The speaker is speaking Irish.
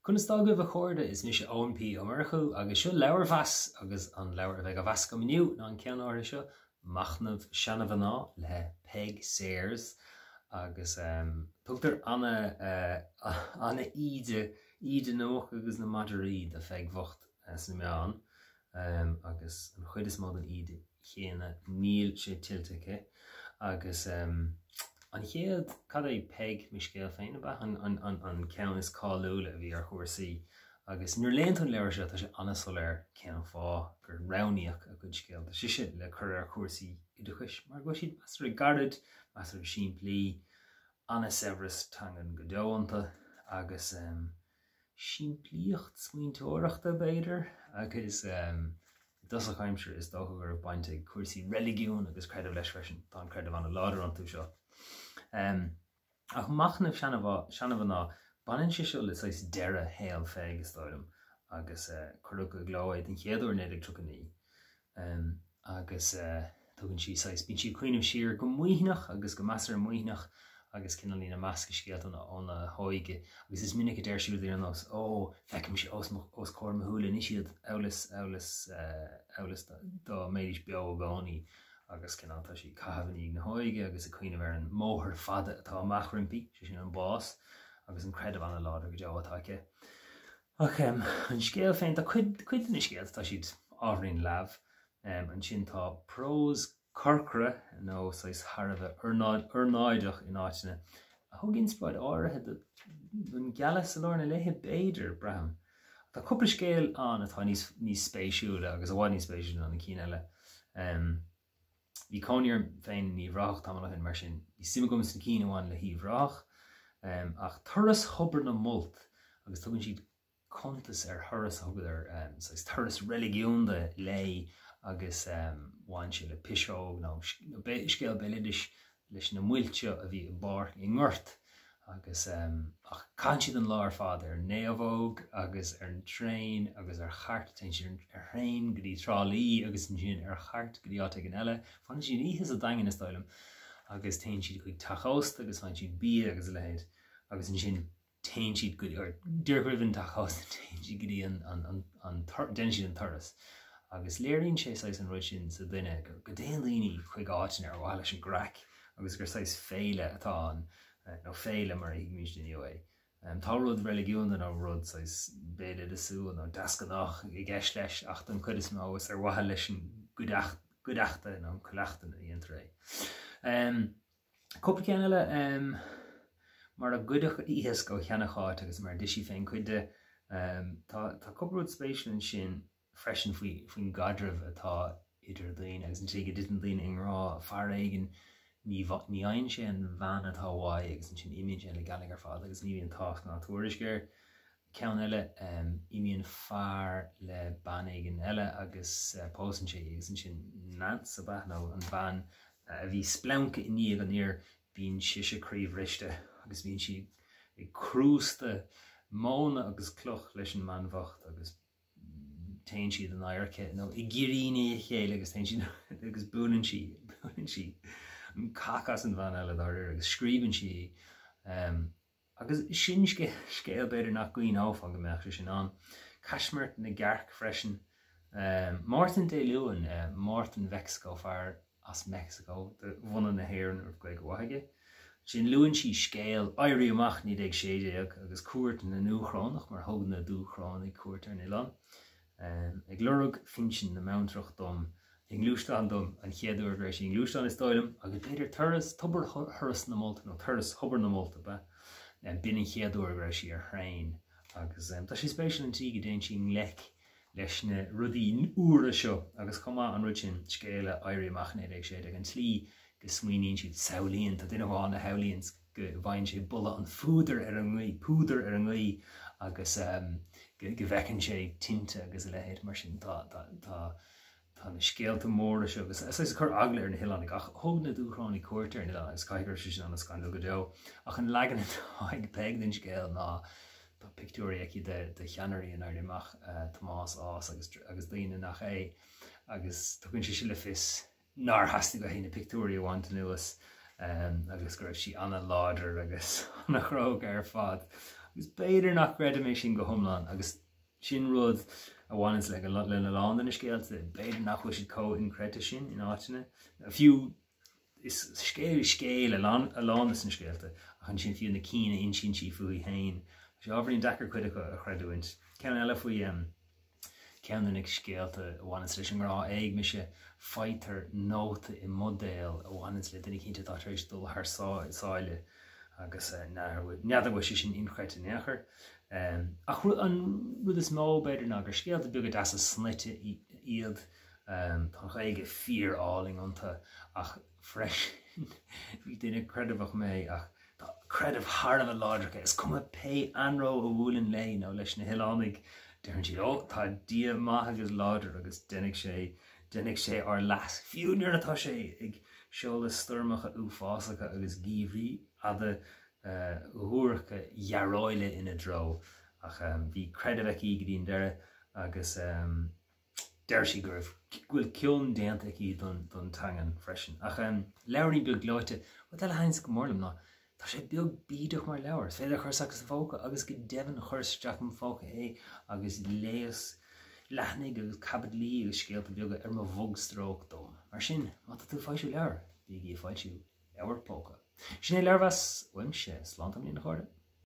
Chun sta go bh chuirde is mis OMP Americhu agus seo Leabhar-mheas agus an leabhar bheith a bheas go miniu ná an cean áir seo Machnamh Seanmhná le Peig séirs agus tugtar anna ide nóch agus na Madrid a feig bhocht as na meán agus an chuid is mód an ide chéana níl sé tiltaice agus an chéad cad é Peig mi scéal féin a an ceann is cáúla a bhí ar chuirsaí agus nuair léint an leabhar seo tá sé anasol ar ceann fá gur raníoch a gcuid scéal tá siise le chur ar chuirsaí i do chuis mar go siad meastar gardid meastar siimplí anna severas tangan go deánta agus siimplíocht smaointeoireachta beidir agus das a chaimsir is dó gur bainte cuasaí religiún agus creidimh leis freisin tá creidimh anna láidir an tú seo. Ach Machnamh Seanmhná banan sé seo le sais deire héal féig is dóm agus chuir go gláid an chéadúir néidir tucaní agus tugann si sais bín si cuioineh siar go muoinach agus go measar muoinach agus cinna lína measca scéalt óna hóige agus is minic a d siúd ar nás ó feicim si os cóir thula ní siad eolas do méidir beo gáí agus cinnátá si cahaní na hóige agus a cuioineh ar an móthir fada atá amachrimpi sé sin an bás agus an creidimh anna láidir go deátáice. Ach an scéal féin tá cuid na scéalt tá siad ábhríonn leabh an sin tá prós corcra nó sais Harbheith arnáideach in áitina a thug inspráid áirithe an gealas a lárna léthe béidir braham. Tá cúpla scéal an atá níos spéisiúla agus bhád níos spéisiúla an cín eile. Bhí cóníar féin ní bhrách tamachchan mar sin bhí simigum san cín amháin le híomhrách ach thuras chobar na mult agus tugann siad contas ar thuras thugad ar thuras religiúnta lei agus bhain si le pisóg nó scéal beilidir leis na muilte a bhí bar i ngort agus ach can siad an lár fad ar néamhóg agus ar an trein agus ar chart ten si ar hrain go dtí trálí agus an sin ar chart go dtí áte an eile fan sin íhas a dagan is dóm agus ten siad chuig tachóst agus fan siad bí agus lehéid agus an sin ten siad go ar dúrhuihann tachóst ten siad go dtí an den siad an thuras agus léironn sé sais an roid sin sa duine go déon líní chuig áitin ar bhhaile sin graic agus gur sais féile atá an nó féile mar ag míis den é. Tá rud religiún an rud sais béad asú nó dascanach i gceist leis ach an chud is mágus ar bhhaile leis sin godaachta nó choleachtain a dhéon ré. Cúpla ceann eile mar a goidech íhas go cheannacháit agus mar disí féin chuide tá cúpla rud spéisiúil an sin freisin faoin gadraibh atá idir daoine agus an tríige ditan daoine inrá fear éigen ní aon sé an bhean atá bháid agus an sin imíonn sé le galig ar fád agus ní bhíon tácht ná tuairisgur ceann eile imíonn fear le ban éigen eile agus pósan sé agus an sin nant sa bheith nó an bhean a bhí spleanca iníomh an níor bíonn siise críomhrichte agus bíonn si ag crústa móna agus cloch leis an manmhacht agus tein siad an airce nó i ggiríní chéile agus tein siad agus búnan si an cacas an bhean eile dar agus scríbann si agus sin scéal beidir nach gcuoin áfang go meach sin an Cashmere na Garc freisin Martin de Luain Martin Mexico fear as Mexico de bhuna na hhéireann ar go ghaige sin luann si scéal éirí amach ní ag séideach agus cuairt na nuachránach mar thug na dúchrán ag cuairt ar Nilán. Ag lorug finsin na mountrach dom in glústan dom an chéadúir rééis in glústan is dóm agus beidir thuras tubar thuras na molta nó thuras thubar na molta be bin chéadúir rééis ar hrain agus tá sé spéisiúil an tí go déon sin lech leis na rudí úra seo agus comá an rud sin scéile éirí machnéad ag séad ag an tlí go smuoíonn siad saolíonn tá duine bháin na heolíonn go bhain sé bulla an púdar ar an ngaí agus go bhhecinn sé tinte agus a lehéad mar sin tá na scéalta móra seo agus is chur agla ar na hián ach thug na dúchránaí cuairtear na agus caigur sin an scandal go deo ach an legan ag Peig den scéal ná tá picúí aici de cheanirí an airdeach Tomás ás agus daoine nach é agus tugann si le fis nar hasasta go hína picúí bhaint nuas agus gur si anna láidir agus nach róg ar fad Agus beidir nach greide mé sin go thomláin agus sin rud a bhain is le lena lán in scéalte beidir nach chu siad có in creite sin in áitina. A fiú is scéil a lán is in scéalte a chun sin fiú na cíine in sin si fuí hain. sé ábhríonn dechar chuide a chreidúint. Ceann eile faoi ceann ag scéalta a bhain leis an rá éig me se feitar nóta i modéal a bhain le duna cinnte tá éis dul th sáile agus neadh bh sin inchreite nechar. Ach an rud is mó beidir ná gur scéalta beag as a snite iad tá ige fíoráling ananta ach freis bhí duine credibh mé ach credibh Harmh láidircha is cum pe anró a bhúlinn lei nó leis na Hilánig dearann si tá díobh maith agus láidir agus dunig sé ar las. Fiúnar atá sé ag seolas stormacha uafásacha agus gíomhrí a thuaircha jarráile ina dro ach bhí credibh í go dtíon deire agus deir si gur bhfuil ciún déanta í don tangan freisin. Ach leabharí beag láite wat eile hains go mórlam ná. Tá sé beag bíadach mar leabhar. Féidir chuirteach sa fóca agus go deimhin chuirteach an fóca é agus léas leithnig agus cabad lí agus scéalta beaga ar mo bhogstróch dó. Mar sin, má tú fáisiú leabhar, bhí í fáisiú leabhar póca. Sin é leabhas weimse slántam lína chuirde.